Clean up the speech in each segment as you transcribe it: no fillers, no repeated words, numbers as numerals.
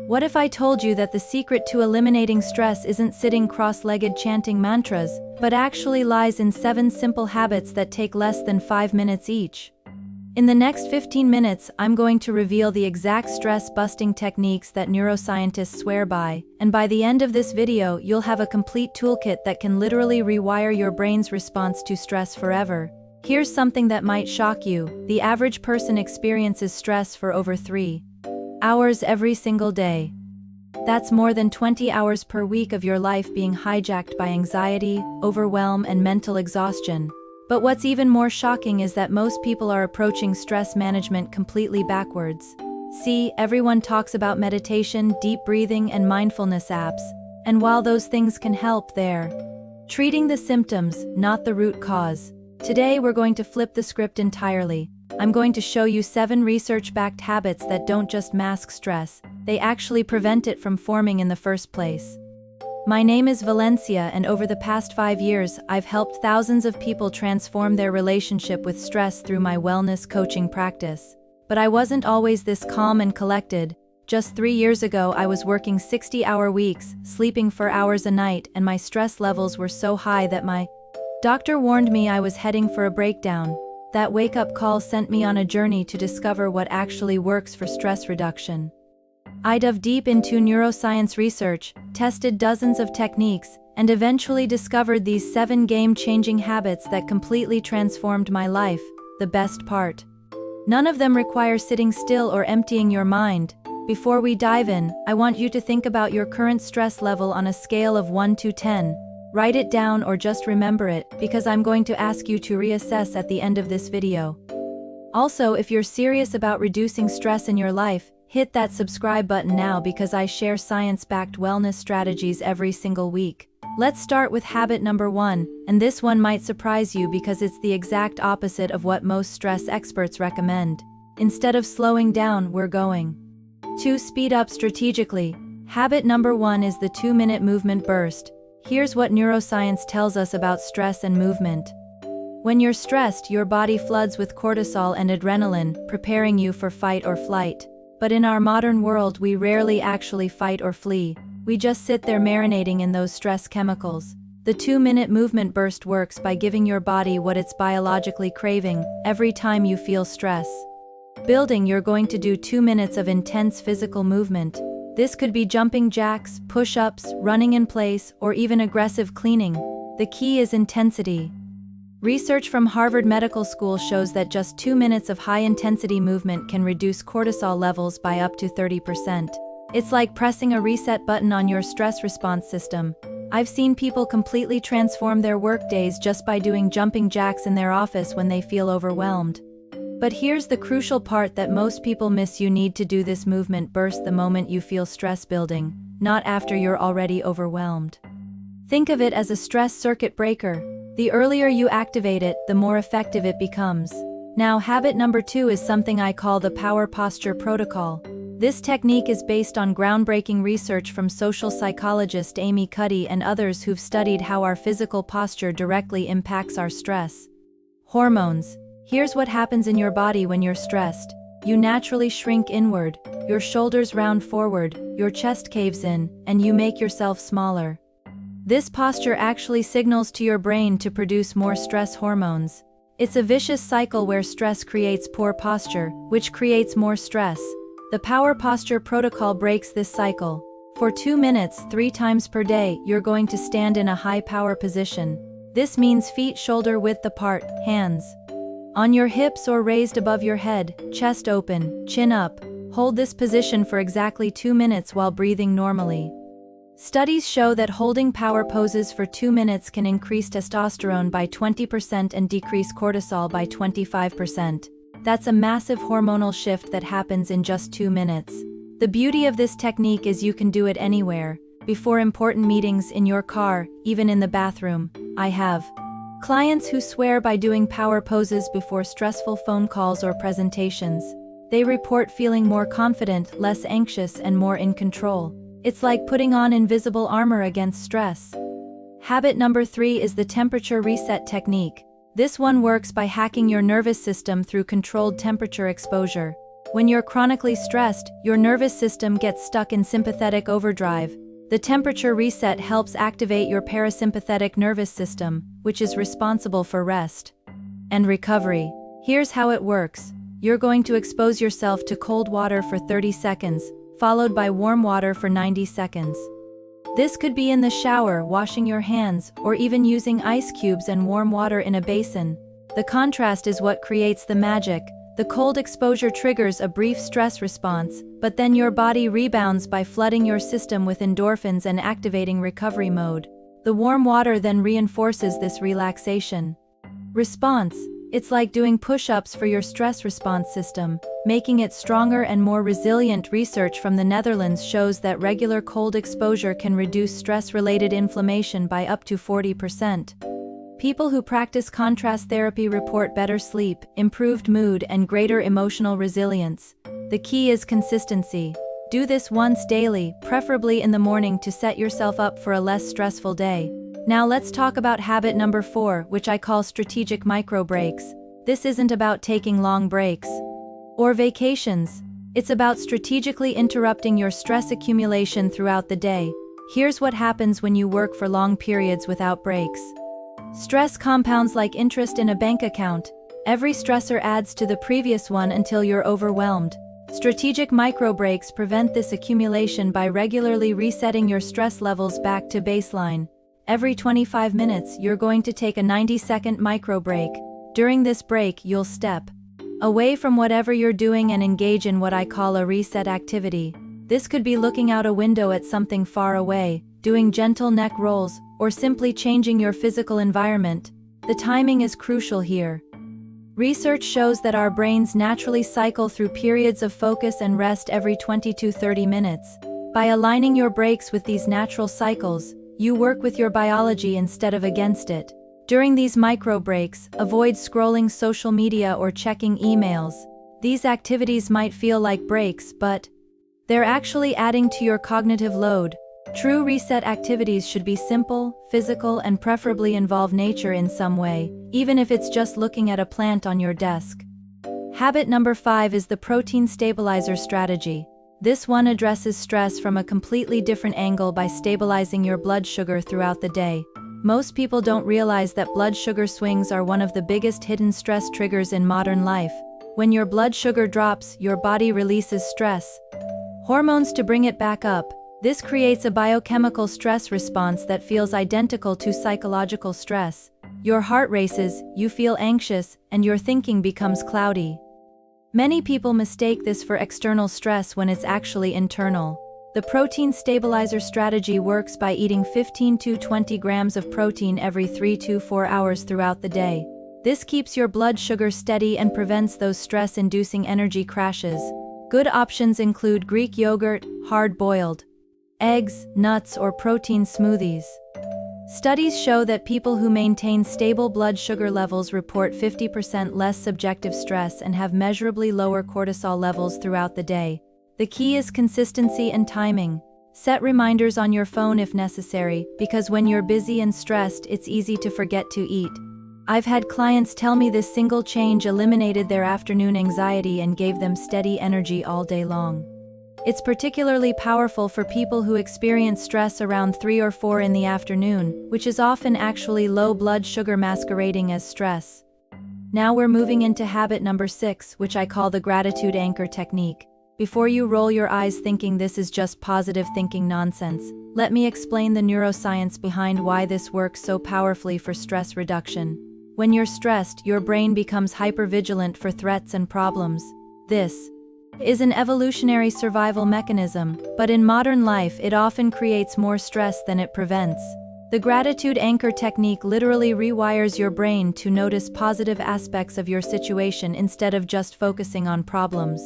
What if I told you that the secret to eliminating stress isn't sitting cross-legged chanting mantras, but actually lies in 7 simple habits that take less than 5 minutes each? In the next 15 minutes, I'm going to reveal the exact stress-busting techniques that neuroscientists swear by, and by the end of this video, you'll have a complete toolkit that can literally rewire your brain's response to stress forever. Here's something that might shock you: the average person experiences stress for over 3 hours every single day. That's more than 20 hours per week of your life being hijacked by anxiety, overwhelm, and mental exhaustion. But what's even more shocking is that most people are approaching stress management completely backwards. See, everyone talks about meditation, deep breathing, and mindfulness apps, and while those things can help, they're treating the symptoms, not the root cause. Today we're going to flip the script entirely. I'm going to show you 7 research-backed habits that don't just mask stress, they actually prevent it from forming in the first place. My name is Valencia, and over the past 5 years, I've helped thousands of people transform their relationship with stress through my wellness coaching practice. But I wasn't always this calm and collected. Just 3 years ago, I was working 60-hour weeks, sleeping 4 hours a night, and my stress levels were so high that my doctor warned me I was heading for a breakdown. That wake-up call sent me on a journey to discover what actually works for stress reduction. I dove deep into neuroscience research, tested dozens of techniques, and eventually discovered these 7 game-changing habits that completely transformed my life. The best part: none of them require sitting still or emptying your mind. Before we dive in, I want you to think about your current stress level on a scale of 1 to 10. Write it down or just remember it, because I'm going to ask you to reassess at the end of this video. Also, if you're serious about reducing stress in your life, hit that subscribe button now, because I share science-backed wellness strategies every single week. Let's start with habit number 1, and this one might surprise you because it's the exact opposite of what most stress experts recommend. Instead of slowing down, we're going to speed up strategically. Habit number 1 is the 2-minute movement burst. Here's what neuroscience tells us about stress and movement. When you're stressed, your body floods with cortisol and adrenaline, preparing you for fight or flight. But in our modern world, we rarely actually fight or flee. We just sit there marinating in those stress chemicals. The 2-minute movement burst works by giving your body what it's biologically craving every time you feel stress building. You're going to do 2 minutes of intense physical movement. This could be jumping jacks, push-ups, running in place, or even aggressive cleaning. The key is intensity. Research from Harvard Medical School shows that just 2 minutes of high-intensity movement can reduce cortisol levels by up to 30%. It's like pressing a reset button on your stress response system. I've seen people completely transform their workdays just by doing jumping jacks in their office when they feel overwhelmed. But here's the crucial part that most people miss: you need to do this movement burst the moment you feel stress building, not after you're already overwhelmed. Think of it as a stress circuit breaker. The earlier you activate it, the more effective it becomes. Now, habit number 2 is something I call the power posture protocol. This technique is based on groundbreaking research from social psychologist Amy Cuddy and others who've studied how our physical posture directly impacts our stress hormones. Here's what happens in your body when you're stressed. You naturally shrink inward, your shoulders round forward, your chest caves in, and you make yourself smaller. This posture actually signals to your brain to produce more stress hormones. It's a vicious cycle where stress creates poor posture, which creates more stress. The power posture protocol breaks this cycle. For 2 minutes, 3 times per day, you're going to stand in a high power position. This means feet shoulder width apart, hands on your hips or raised above your head, chest open, chin up. Hold this position for exactly 2 minutes while breathing normally. Studies show that holding power poses for 2 minutes can increase testosterone by 20% and decrease cortisol by 25%. That's a massive hormonal shift that happens in just 2 minutes. The beauty of this technique is you can do it anywhere. Before important meetings, in your car, even in the bathroom. I have clients who swear by doing power poses before stressful phone calls or presentations. They report feeling more confident, less anxious, and more in control. It's like putting on invisible armor against stress. Habit number 3 is the temperature reset technique. This one works by hacking your nervous system through controlled temperature exposure. When you're chronically stressed, your nervous system gets stuck in sympathetic overdrive. The temperature reset helps activate your parasympathetic nervous system, which is responsible for rest and recovery. Here's how it works. You're going to expose yourself to cold water for 30 seconds, followed by warm water for 90 seconds. This could be in the shower, washing your hands, or even using ice cubes and warm water in a basin. The contrast is what creates the magic. The cold exposure triggers a brief stress response, but then your body rebounds by flooding your system with endorphins and activating recovery mode. The warm water then reinforces this relaxation response. It's like doing push-ups for your stress response system, making it stronger and more resilient. Research from the Netherlands shows that regular cold exposure can reduce stress-related inflammation by up to 40%. People who practice contrast therapy report better sleep, improved mood, and greater emotional resilience. The key is consistency. Do this once daily, preferably in the morning, to set yourself up for a less stressful day. Now let's talk about habit number 4, which I call strategic micro breaks. This isn't about taking long breaks or vacations. It's about strategically interrupting your stress accumulation throughout the day. Here's what happens when you work for long periods without breaks. Stress compounds like interest in a bank account. Every stressor adds to the previous one until you're overwhelmed. Strategic micro breaks prevent this accumulation by regularly resetting your stress levels back to baseline. Every 25 minutes, you're going to take a 90-second micro break. During this break, you'll step away from whatever you're doing and engage in what I call a reset activity. This could be looking out a window at something far away, doing gentle neck rolls, or simply changing your physical environment. The timing is crucial here. Research shows that our brains naturally cycle through periods of focus and rest every 20 to 30 minutes. By aligning your breaks with these natural cycles, you work with your biology instead of against it. During these micro breaks, avoid scrolling social media or checking emails. These activities might feel like breaks, but they're actually adding to your cognitive load. True reset activities should be simple, physical, and preferably involve nature in some way, even if it's just looking at a plant on your desk. Habit number 5 is the protein stabilizer strategy. This one addresses stress from a completely different angle by stabilizing your blood sugar throughout the day. Most people don't realize that blood sugar swings are one of the biggest hidden stress triggers in modern life. When your blood sugar drops, your body releases stress hormones to bring it back up. This creates a biochemical stress response that feels identical to psychological stress. Your heart races, you feel anxious, and your thinking becomes cloudy. Many people mistake this for external stress when it's actually internal. The protein stabilizer strategy works by eating 15 to 20 grams of protein every 3 to 4 hours throughout the day. This keeps your blood sugar steady and prevents those stress-inducing energy crashes. Good options include Greek yogurt, hard-boiled eggs, nuts, or protein smoothies. Studies show that people who maintain stable blood sugar levels report 50% less subjective stress and have measurably lower cortisol levels throughout the day. The key is consistency and timing. Set reminders on your phone if necessary, because when you're busy and stressed, it's easy to forget to eat. I've had clients tell me this single change eliminated their afternoon anxiety and gave them steady energy all day long. It's particularly powerful for people who experience stress around 3 or 4 in the afternoon, which is often actually low blood sugar masquerading as stress. Now we're moving into habit number 6, which I call the gratitude anchor technique. Before you roll your eyes thinking this is just positive thinking nonsense, let me explain the neuroscience behind why this works so powerfully for stress reduction. When you're stressed, your brain becomes hypervigilant for threats and problems. This is an evolutionary survival mechanism, but in modern life it often creates more stress than it prevents. The gratitude anchor technique literally rewires your brain to notice positive aspects of your situation instead of just focusing on problems.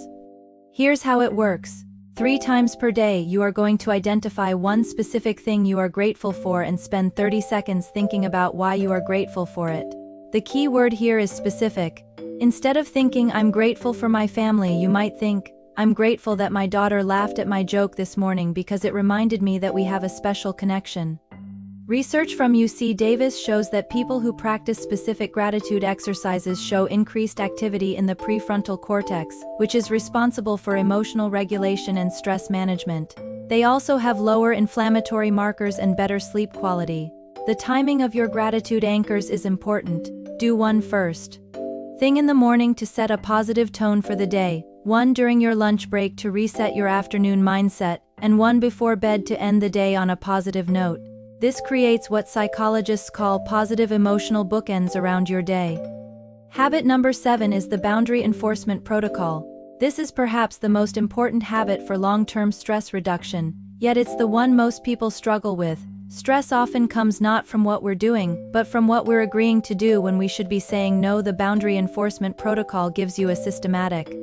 Here's how it works. 3 times per day you are going to identify one specific thing you are grateful for and spend 30 seconds thinking about why you are grateful for it. The key word here is specific. Instead of thinking, "I'm grateful for my family," you might think, "I'm grateful that my daughter laughed at my joke this morning because it reminded me that we have a special connection." Research from UC Davis shows that people who practice specific gratitude exercises show increased activity in the prefrontal cortex, which is responsible for emotional regulation and stress management. They also have lower inflammatory markers and better sleep quality. The timing of your gratitude anchors is important. Do one first thing in the morning to set a positive tone for the day, one during your lunch break to reset your afternoon mindset, and one before bed to end the day on a positive note. This creates what psychologists call positive emotional bookends around your day. Habit number 7 is the boundary enforcement protocol. This is perhaps the most important habit for long-term stress reduction, yet it's the one most people struggle with. Stress often comes not from what we're doing, but from what we're agreeing to do when we should be saying no. The boundary enforcement protocol gives you a systematic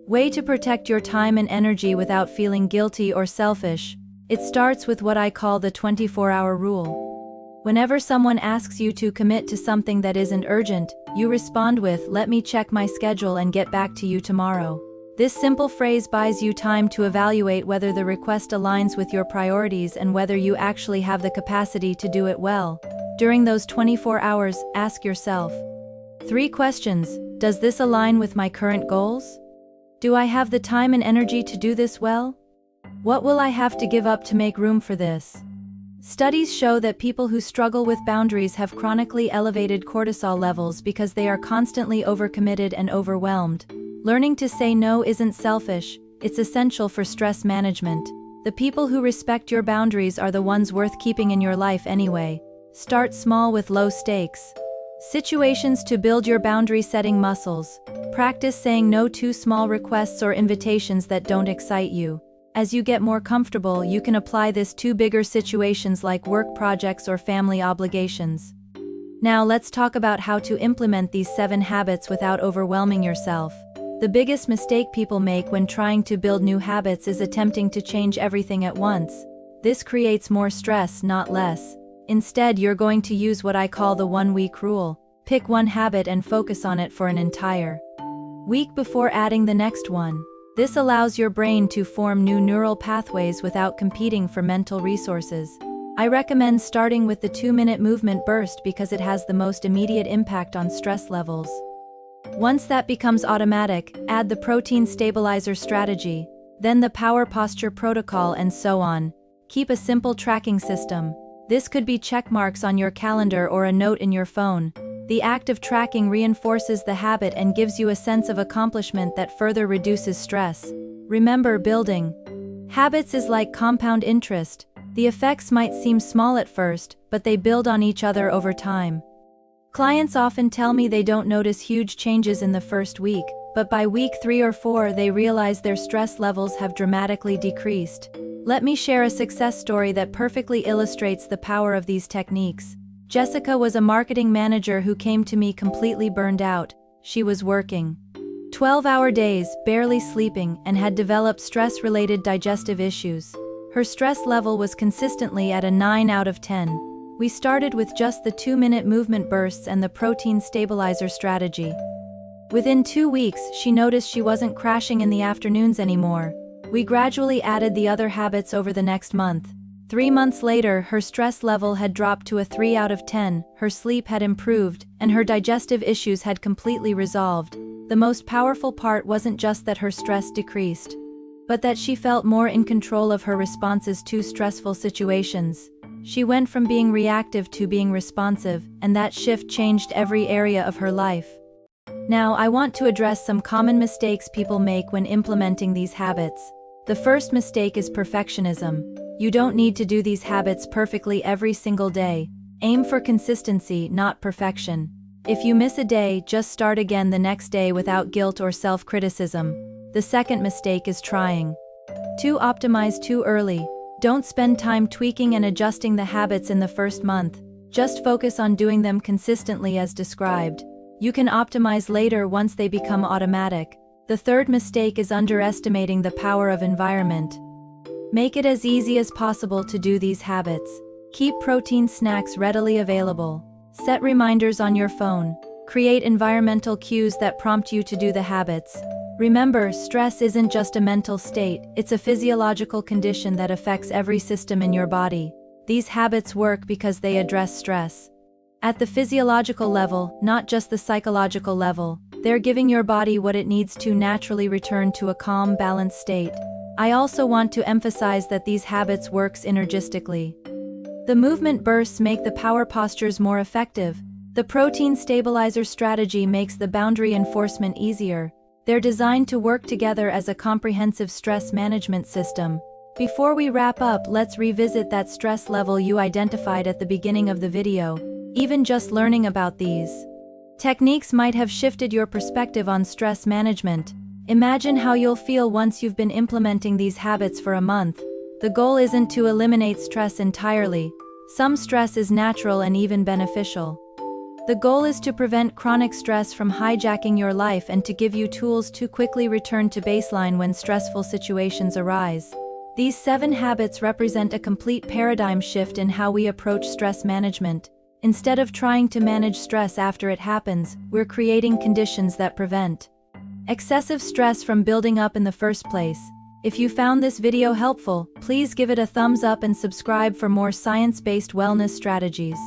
way to protect your time and energy without feeling guilty or selfish. It starts with what I call the 24-hour rule. Whenever someone asks you to commit to something that isn't urgent, you respond with, "Let me check my schedule and get back to you tomorrow." This simple phrase buys you time to evaluate whether the request aligns with your priorities and whether you actually have the capacity to do it well. During those 24 hours, ask yourself 3 questions. Does this align with my current goals? Do I have the time and energy to do this well? What will I have to give up to make room for this? Studies show that people who struggle with boundaries have chronically elevated cortisol levels because they are constantly overcommitted and overwhelmed. Learning to say no isn't selfish, it's essential for stress management. The people who respect your boundaries are the ones worth keeping in your life anyway. Start small with low stakes situations to build your boundary setting muscles. Practice saying no to small requests or invitations that don't excite you. As you get more comfortable, you can apply this to bigger situations like work projects or family obligations. Now let's talk about how to implement these 7 habits without overwhelming yourself. The biggest mistake people make when trying to build new habits is attempting to change everything at once. This creates more stress, not less. Instead, you're going to use what I call the 1-week rule. Pick one habit and focus on it for an entire week before adding the next one. This allows your brain to form new neural pathways without competing for mental resources. I recommend starting with the 2-minute movement burst because it has the most immediate impact on stress levels. Once that becomes automatic, add the protein stabilizer strategy, then the power posture protocol, and so on. Keep a simple tracking system. This could be check marks on your calendar or a note in your phone. The act of tracking reinforces the habit and gives you a sense of accomplishment that further reduces stress. Remember, building habits is like compound interest. The effects might seem small at first, but they build on each other over time. Clients often tell me they don't notice huge changes in the first week, but by week 3 or 4 they realize their stress levels have dramatically decreased. Let me share a success story that perfectly illustrates the power of these techniques. Jessica was a marketing manager who came to me completely burned out. She was working 12-hour days, barely sleeping, and had developed stress-related digestive issues. Her stress level was consistently at a 9 out of 10. We started with just the 2-minute movement bursts and the protein stabilizer strategy. Within 2 weeks, she noticed she wasn't crashing in the afternoons anymore. We gradually added the other habits over the next month. 3 months later, her stress level had dropped to a 3 out of 10, her sleep had improved, and her digestive issues had completely resolved. The most powerful part wasn't just that her stress decreased, but that she felt more in control of her responses to stressful situations. She went from being reactive to being responsive, and that shift changed every area of her life. Now, I want to address some common mistakes people make when implementing these habits. The first mistake is perfectionism. You don't need to do these habits perfectly every single day. Aim for consistency, not perfection. If you miss a day, just start again the next day without guilt or self-criticism. The second mistake is trying to optimize too early. Don't spend time tweaking and adjusting the habits in the first month. Just focus on doing them consistently as described. You can optimize later once they become automatic. The third mistake is underestimating the power of environment. Make it as easy as possible to do these habits. Keep protein snacks readily available. Set reminders on your phone. Create environmental cues that prompt you to do the habits. Remember, stress isn't just a mental state, it's a physiological condition that affects every system in your body. These habits work because they address stress at the physiological level, not just the psychological level. They're giving your body what it needs to naturally return to a calm, balanced state. I also want to emphasize that these habits work synergistically. The movement bursts make the power postures more effective. The protein stabilizer strategy makes the boundary enforcement easier. They're designed to work together as a comprehensive stress management system. Before we wrap up, let's revisit that stress level you identified at the beginning of the video. Even just learning about these techniques might have shifted your perspective on stress management. Imagine how you'll feel once you've been implementing these habits for a month. The goal isn't to eliminate stress entirely. Some stress is natural and even beneficial. The goal is to prevent chronic stress from hijacking your life and to give you tools to quickly return to baseline when stressful situations arise. These 7 habits represent a complete paradigm shift in how we approach stress management. Instead of trying to manage stress after it happens, we're creating conditions that prevent excessive stress from building up in the first place. If you found this video helpful, please give it a thumbs up and subscribe for more science-based wellness strategies.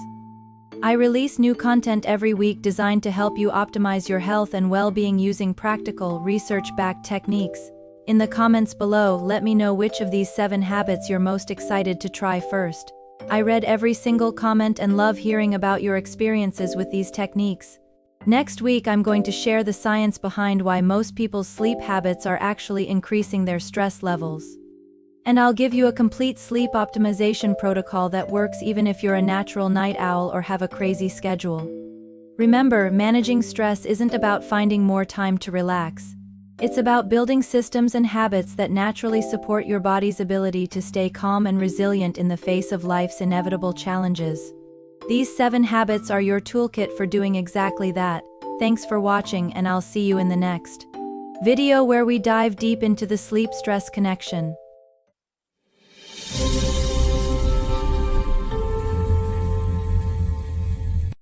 I release new content every week designed to help you optimize your health and well-being using practical, research-backed techniques. In the comments below, let me know which of these 7 habits you're most excited to try first. I read every single comment and love hearing about your experiences with these techniques. Next week I'm going to share the science behind why most people's sleep habits are actually increasing their stress levels. And I'll give you a complete sleep optimization protocol that works even if you're a natural night owl or have a crazy schedule. Remember, managing stress isn't about finding more time to relax. It's about building systems and habits that naturally support your body's ability to stay calm and resilient in the face of life's inevitable challenges. These 7 habits are your toolkit for doing exactly that. Thanks for watching, and I'll see you in the next video where we dive deep into the sleep-stress connection.